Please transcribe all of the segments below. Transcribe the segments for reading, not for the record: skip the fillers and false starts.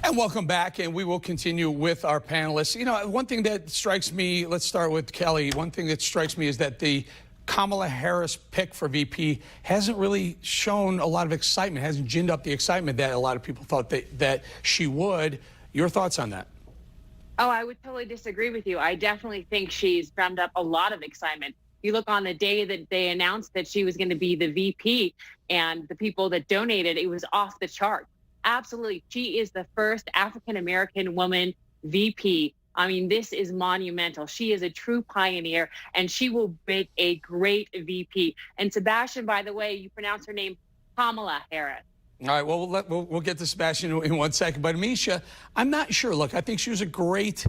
And welcome back, and we will continue with our panelists. You know, one thing that strikes me, let's start with Kelly. One thing that strikes me is that the Kamala Harris pick for VP hasn't really shown a lot of excitement, hasn't ginned up the excitement that a lot of people thought that she would. Your thoughts on that? Oh, I would totally disagree with you. I definitely think she's drummed up a lot of excitement. You look on the day that they announced that she was going to be the VP, and the people that donated, it was off the chart. Absolutely. She is the first African-American woman VP. I mean, this is monumental. She is a true pioneer, and she will make a great VP. And Sebastian, by the way, you pronounce her name Kamala Harris. All right, well, we'll get to Sebastian in 1 second. But Amisha, I'm not sure. Look, I think she was a great...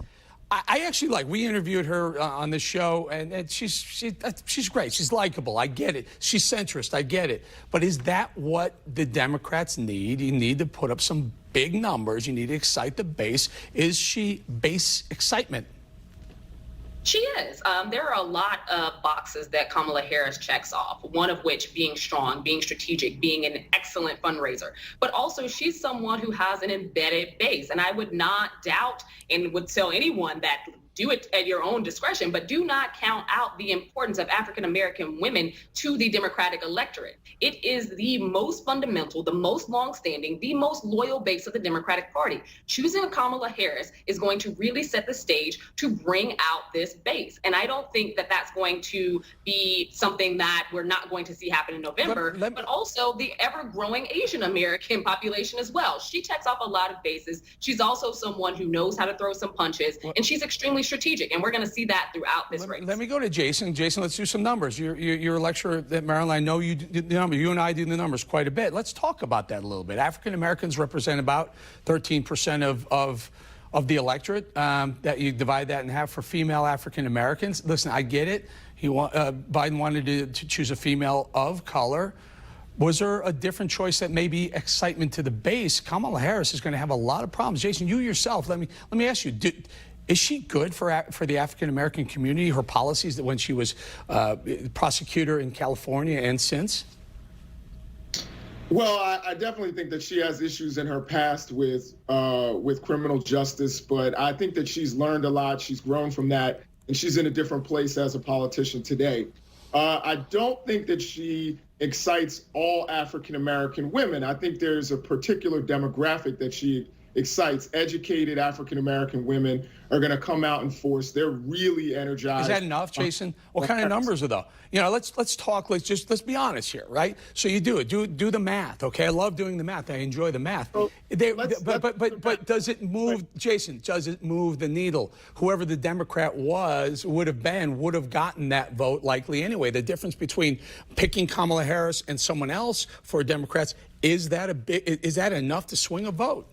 I actually we interviewed her on the show, and she's great. She's likable. I get it. She's centrist. I get it. But is that what the Democrats need? You need to put up some big numbers. You need to excite the base. Is she base excitement? She is. There are a lot of boxes that Kamala Harris checks off, one of which being strong, being strategic, being an excellent fundraiser. But also, she's someone who has an embedded base. And I would not doubt and would tell anyone that do it at your own discretion, but do not count out the importance of African-American women to the Democratic electorate. It is the most fundamental, the most longstanding, the most loyal base of the Democratic Party. Choosing Kamala Harris is going to really set the stage to bring out this base. And I don't think that that's going to be something that we're not going to see happen in November, but also the ever-growing Asian American population as well. She checks off a lot of bases. She's also someone who knows how to throw some punches, and she's extremely strategic, and we're going to see that throughout this race. Let me go to Jason. Jason, let's do some numbers. You're a lecturer at Maryland. I know you do the numbers. You and I do the numbers quite a bit. Let's talk about that a little bit. African Americans represent about 13% of the electorate. That you divide that in half for female African Americans. Listen, I get it. Biden wanted to choose a female of color. Was there a different choice that may be excitement to the base? Kamala Harris is going to have a lot of problems. Jason, you yourself, let me ask you. Is she good for the African-American community, her policies that when she was prosecutor in California and since? Well, I definitely think that she has issues in her past with criminal justice, but I think that she's learned a lot. She's grown from that, and she's in a different place as a politician today. I don't think that she excites all African-American women. I think there's a particular demographic that she excites. Educated African-American women are going to come out in force. They're really energized. Is that enough, Jason? What kind of numbers are though? You know, let's talk. Let's be honest here, right? So you do it. Do the math, okay? I love doing the math. I enjoy the math. So but does it move, Jason? Does it move the needle? Whoever the Democrat would have gotten that vote likely anyway. The difference between picking Kamala Harris and someone else for Democrats, is that enough to swing a vote?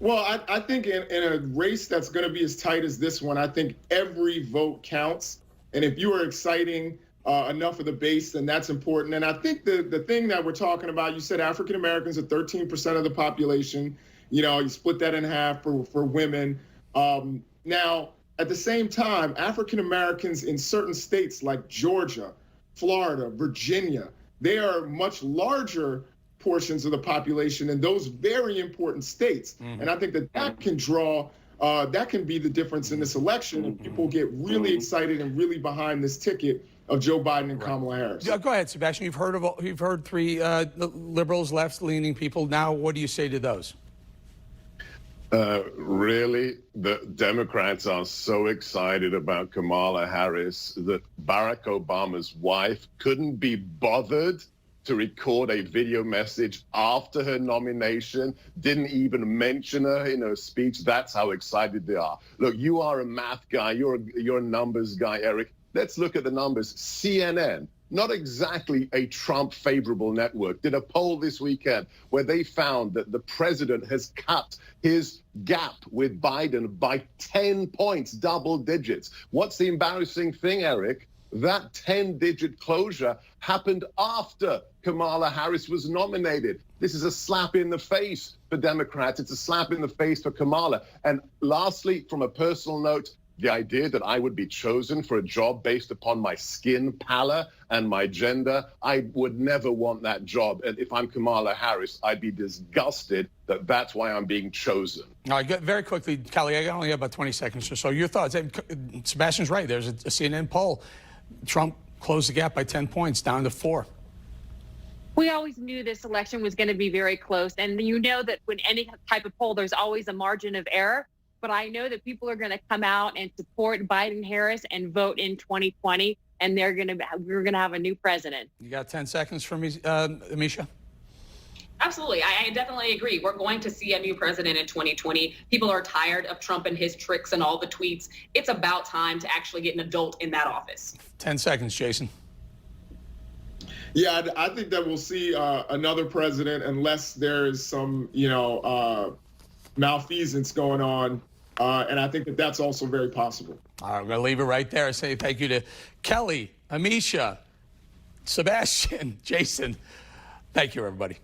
Well, I think in a race that's going to be as tight as this one, I think every vote counts. And if you are exciting enough of the base, then that's important. And I think the thing that we're talking about, you said African Americans are 13% of the population. You know, you split that in half for women. Now, at the same time, African Americans in certain states like Georgia, Florida, Virginia, they are much larger portions of the population in those very important states. Mm-hmm. And I think that can draw, that can be the difference in this election. And people get really excited and really behind this ticket of Joe Biden and Kamala Harris. Yeah, go ahead, Sebastian. You've heard three liberals, left-leaning people. Now, what do you say to those? Really, the Democrats are so excited about Kamala Harris that Barack Obama's wife couldn't be bothered to record a video message after her nomination, didn't even mention her in her speech. That's how excited they are. Look, you are a math guy, you're a numbers guy, Eric. Let's look at the numbers. CNN, not exactly a Trump favorable network, did a poll this weekend where they found that the president has cut his gap with Biden by 10 points, double digits. What's the embarrassing thing, Eric? That 10-digit closure happened after Kamala Harris was nominated. This is a slap in the face for Democrats. It's a slap in the face for Kamala. And lastly, from a personal note, The idea that I would be chosen for a job based upon my skin pallor and my gender, I would never want that job. And if I'm Kamala Harris, I'd be disgusted that that's why I'm being chosen. All right, very quickly, Kelly, I only have about 20 seconds or so. Your thoughts? Sebastian's right. There's a CNN poll. Trump closed the gap by 10 points, down to 4. We always knew this election was going to be very close. And you know that when any type of poll, there's always a margin of error. But I know that people are going to come out and support Biden-Harris and vote in 2020, and we're going to have a new president. You got 10 seconds for me, Amisha? Absolutely. I definitely agree. We're going to see a new president in 2020. People are tired of Trump and his tricks and all the tweets. It's about time to actually get an adult in that office. 10 seconds, Jason. Yeah, I think that we'll see another president unless there is some, malfeasance going on. And I think that that's also very possible. All right, we're going to leave it right there. I say thank you to Kelly, Amisha, Sebastian, Jason. Thank you, everybody.